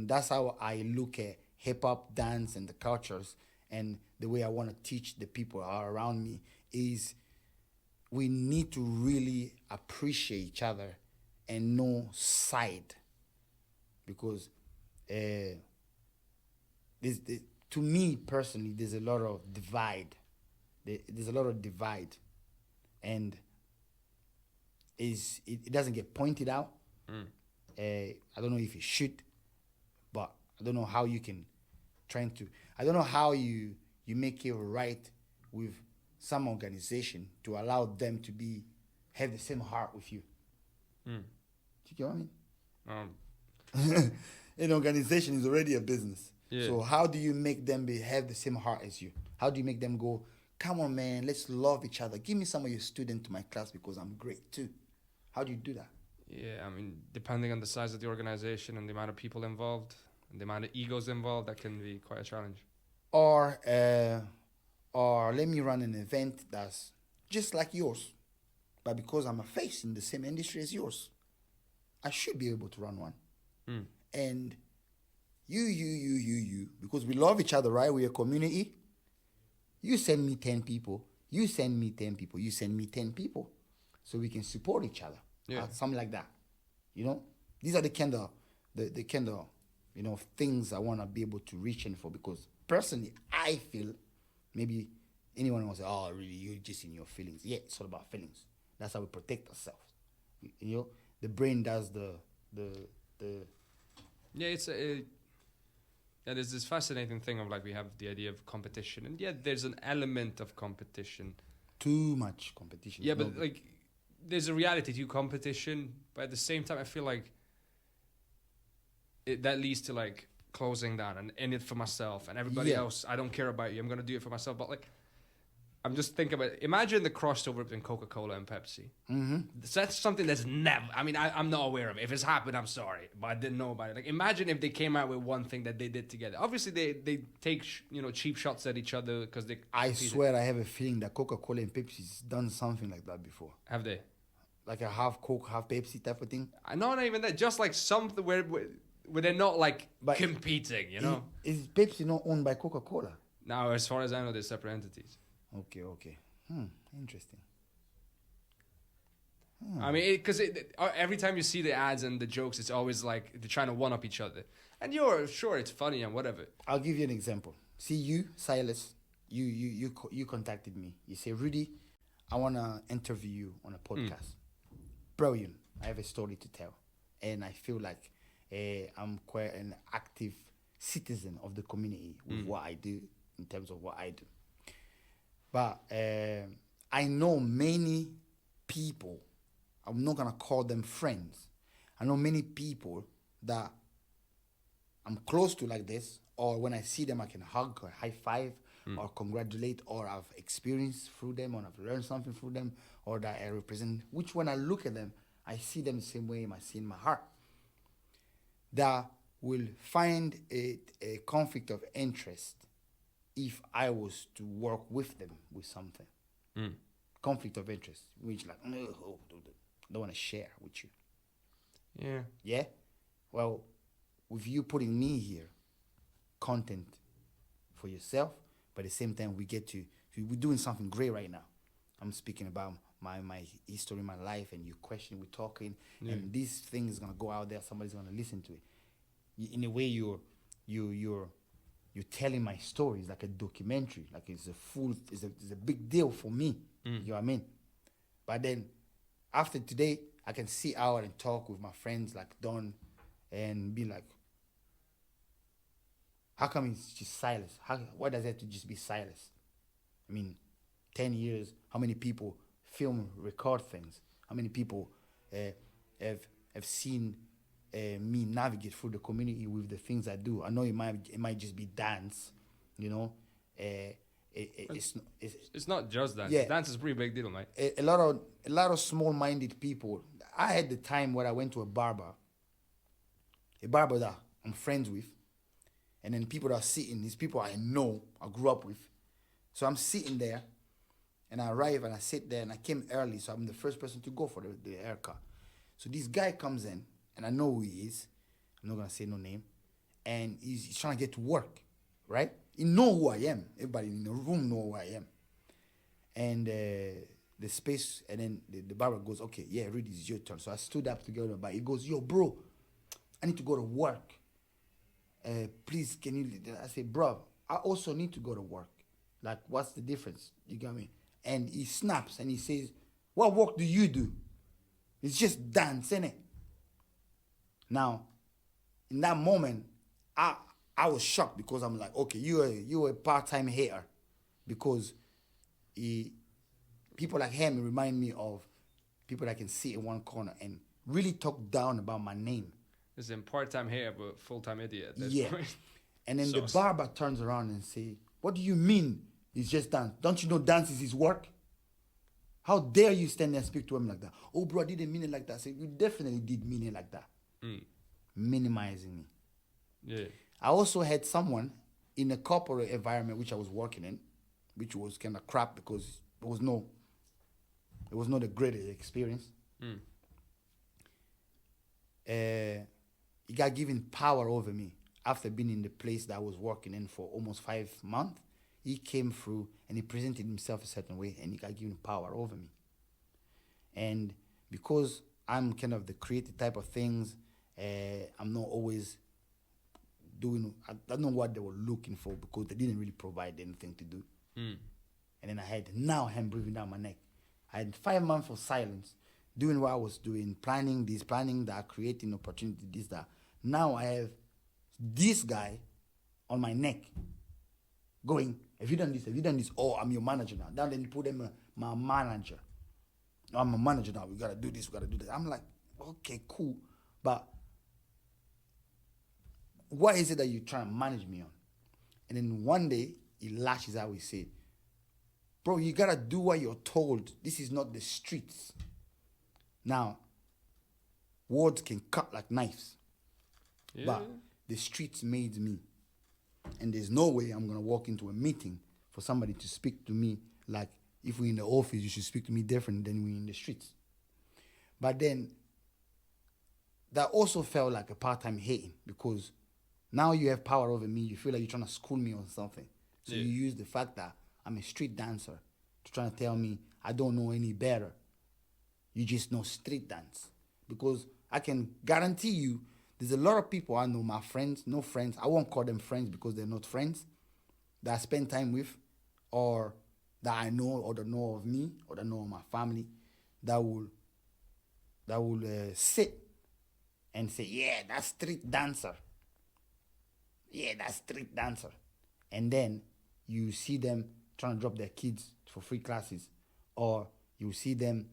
And that's how I look at hip hop, dance, and the cultures. And the way I want to teach the people who are around me is we need to really appreciate each other and know side, because to me personally, there's a lot of divide. There's a lot of divide, and it doesn't get pointed out. I don't know if it should, but I don't know how you can I don't know how you make it right with some organization to allow them to have the same heart with you. Do you get what I mean? An organization is already a business. Yeah. So how do you make them have the same heart as you? How do you make them go, come on, man, let's love each other. Give me some of your students to my class because I'm great too. How do you do that? Yeah, I mean, depending on the size of the organization and the amount of people involved and the amount of egos involved, that can be quite a challenge. Or let me run an event that's just like yours, but because I'm a face in the same industry as yours, I should be able to run one. And you, because we love each other, right? We're a community. You send me 10 people. You send me 10 people. You send me 10 people, so we can support each other. Yeah. Something like that. You know, these are the kind of things I want to be able to reach in for, because personally, I feel maybe anyone will say, oh, really, you're just in your feelings. Yeah, it's all about feelings. That's how we protect ourselves. You know, the brain does the Yeah, there's this fascinating thing of like we have the idea of competition, and there's an element of competition. Too much competition. Yeah, but like there's a reality to competition, but at the same time, I feel like that leads to like closing down and in it for myself and everybody else. I don't care about you. I'm gonna do it for myself. But like, I'm just thinking about it. Imagine the crossover between Coca-Cola and Pepsi. Mm-hmm. That's something that's never. I mean, I'm not aware of it. If it's happened, I'm sorry, but I didn't know about it. Like, imagine if they came out with one thing that they did together. Obviously, they take cheap shots at each other because they. I swear, I have a feeling that Coca-Cola and Pepsi's done something like that before. Have they? Like a half Coke, half Pepsi type of thing. No, not even that. Just like something where they're not like competing. Is Pepsi not owned by Coca-Cola? No, as far as I know, they're separate entities. Okay. Interesting. I mean, because every time you see the ads and the jokes, it's always like they're trying to one-up each other. And you're sure it's funny and whatever. I'll give you an example. See, you, Silas, you contacted me. You say, Rudy, I want to interview you on a podcast. Brilliant. I have a story to tell. And I feel like I'm quite an active citizen of the community with what I do in terms of what I do. But I know many people, I'm not going to call them friends. I know many people that I'm close to like this, or when I see them, I can hug or high five or congratulate, or I've experienced through them, or I've learned something through them, or that I represent, which when I look at them, I see them the same way I see in my heart. That will find a conflict of interest if I was to work with them with something. Conflict of interest, which like, oh, don't want to share with you. Yeah. Yeah? Well, with you putting me here, content for yourself, but at the same time, we're doing something great right now. I'm speaking about my history, my life, and your question, we're talking, and this thing is going to go out there, somebody's going to listen to it. In a way, you're telling my story. It's like a documentary, like it's a big deal for me. You know what I mean? But then after today, I can sit out and talk with my friends like Don and be like, how come it's just Silas? Why does it have to just be Silas? I mean, 10 years, how many people film, record things? How many people have seen me navigate through the community with the things I do? I know it might just be dance, It's not just dance. Yeah. Dance is a pretty big deal, mate. A lot of small-minded people. I had the time where I went to a barber that I'm friends with, and then people that are sitting, these people I know, I grew up with. So I'm sitting there, and I arrive and I sit there, and I came early, so I'm the first person to go for the haircut. So this guy comes in, and I know who he is. I'm not gonna say no name, and he's trying to get to work, right? He know who I am. Everybody in the room know who I am. And the space, and then the barber goes, okay, yeah, Rudy, it's your turn. So I stood up to get on, but he goes, yo, bro, I need to go to work. Please, can you? I say, bro, I also need to go to work. Like, what's the difference? You get me? And he snaps and he says, what work do you do? It's just dance, innit? Now, in that moment, I was shocked because I'm like, okay, you're a part-time hater, because people like him remind me of people that can sit in one corner and really talk down about my name. It's a part-time hater, but full-time idiot at this Yeah. point. And then the barber turns around and say, what do you mean it's just dance? Don't you know dance is his work? How dare you stand there and speak to him like that? Oh, bro, I didn't mean it like that. I said, you definitely did mean it like that. Minimizing me. Yeah. I also had someone in a corporate environment which I was working in, which was kind of crap because it was not the greatest experience. He got given power over me after being in the place that I was working in for almost 5 months. He came through and he presented himself a certain way, and he got given power over me. And because I'm kind of the creative type of things, I'm not always doing, I don't know what they were looking for, because they didn't really provide anything to do. And then I had now him breathing down my neck. I had 5 months of silence, doing what I was doing, planning this, planning that, creating opportunity, this, that. Now I have this guy on my neck going, have you done this? Have you done this? Oh, I'm your manager now. Then you put him my manager. I'm a manager now. We got to do this. We got to do that. I'm like, okay, cool. But what is it that you're trying to manage me on? And then one day, he lashes out. He say, bro, you got to do what you're told. This is not the streets. Now, words can cut like knives. Yeah. But the streets made me. And there's no way I'm going to walk into a meeting for somebody to speak to me like, if we're in the office, you should speak to me different than we're in the streets. But then, that also felt like a part-time hating, because now you have power over me. You feel like you're trying to school me on something. So you use the fact that I'm a street dancer to try to tell me I don't know any better. You just know street dance. Because I can guarantee you, there's a lot of people I know, my friends, no friends, I won't call them friends because they're not friends, that I spend time with, or that I know, or that know of me, or that know of my family, that will sit and say, yeah, that's street dancer. Yeah, that's street dancer. And then you see them trying to drop their kids for free classes, or you see them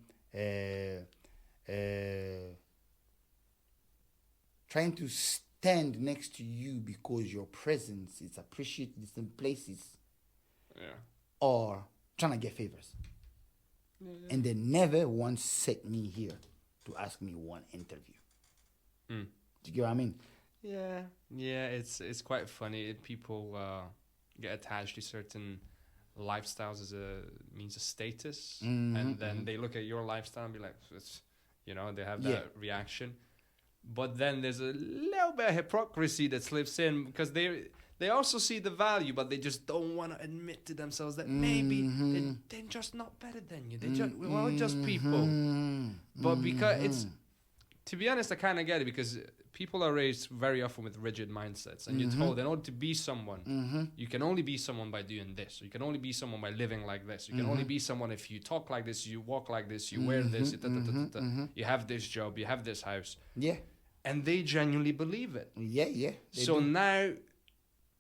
trying to stand next to you because your presence is appreciated in some places, or trying to get favors. And they never once set me here to ask me one interview. Do you get what I mean? Yeah, it's quite funny. People get attached to certain lifestyles as a means of status, and then they look at your lifestyle and be like, they have that reaction. But then there's a little bit of hypocrisy that slips in, because they also see the value, but they just don't want to admit to themselves that maybe they're just not better than you. We're all just people. But because to be honest, I kind of get it, because people are raised very often with rigid mindsets, and you're told in order to be someone, you can only be someone by doing this. Or you can only be someone by living like this. You can only be someone if you talk like this, you walk like this, you wear this, you have this job, you have this house. Yeah. And they genuinely believe it. Yeah. So now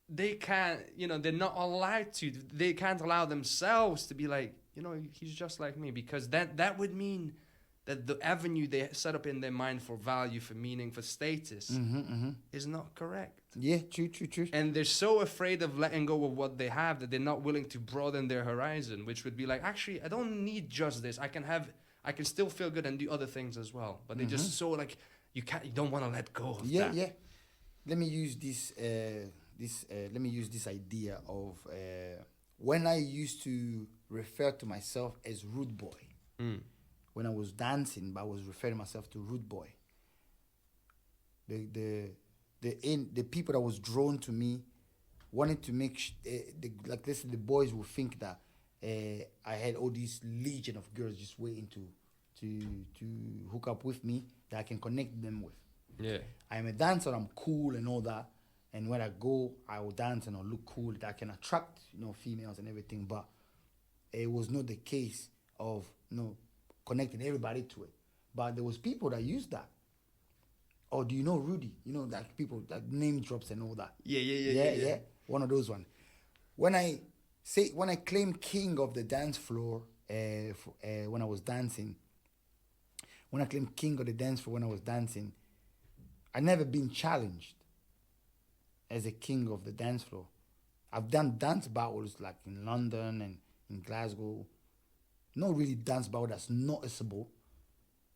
they can't, they're not allowed to. They can't allow themselves to be like, he's just like me, because that would mean that the avenue they set up in their mind for value, for meaning, for status is not correct. Yeah, true. And they're so afraid of letting go of what they have that they're not willing to broaden their horizon, which would be like, actually, I don't need just this. I can still feel good and do other things as well. But they're just so like, you don't want to let go of that. Yeah. Let me use this idea of when I used to refer to myself as rude boy. When I was dancing, but I was referring myself to rude boy. The the people that was drawn to me wanted to make like this, the boys would think that I had all these legion of girls just waiting to hook up with me that I can connect them with. Yeah. I'm a dancer, I'm cool and all that. And when I go, I will dance and I'll look cool, that I can attract, females and everything. But it was not the case of, connecting everybody to it. But there was people that used that. Oh, do you know Rudy? Like people that name drops and all that. Yeah. One of those ones. When I claim king of the dance floor, when I was dancing, when I claimed king of the dance floor when I was dancing, I never been challenged as a king of the dance floor. I've done dance battles like in London and in Glasgow. Not really dance battle that's noticeable.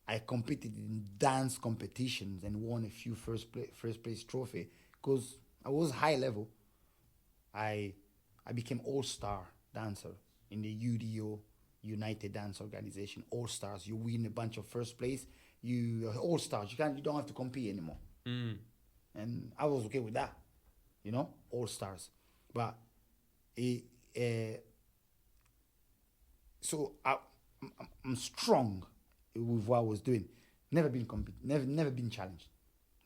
I competed in dance competitions and won a few first place trophy because I was high level. I became all-star dancer in the UDO, United Dance Organization. All-stars. You win a bunch of first place. You all-stars. You don't have to compete anymore. And I was okay with that. All-stars. But so I'm strong with what I was doing. Never been challenged.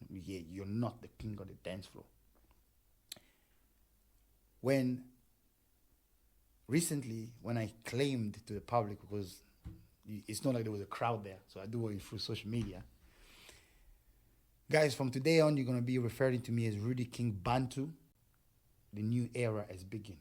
Yeah, you're not the king of the dance floor. Recently, when I claimed to the public, because it's not like there was a crowd there, so I do it through social media. Guys, from today on, you're going to be referring to me as Rudy King Bantu. The new era has begun.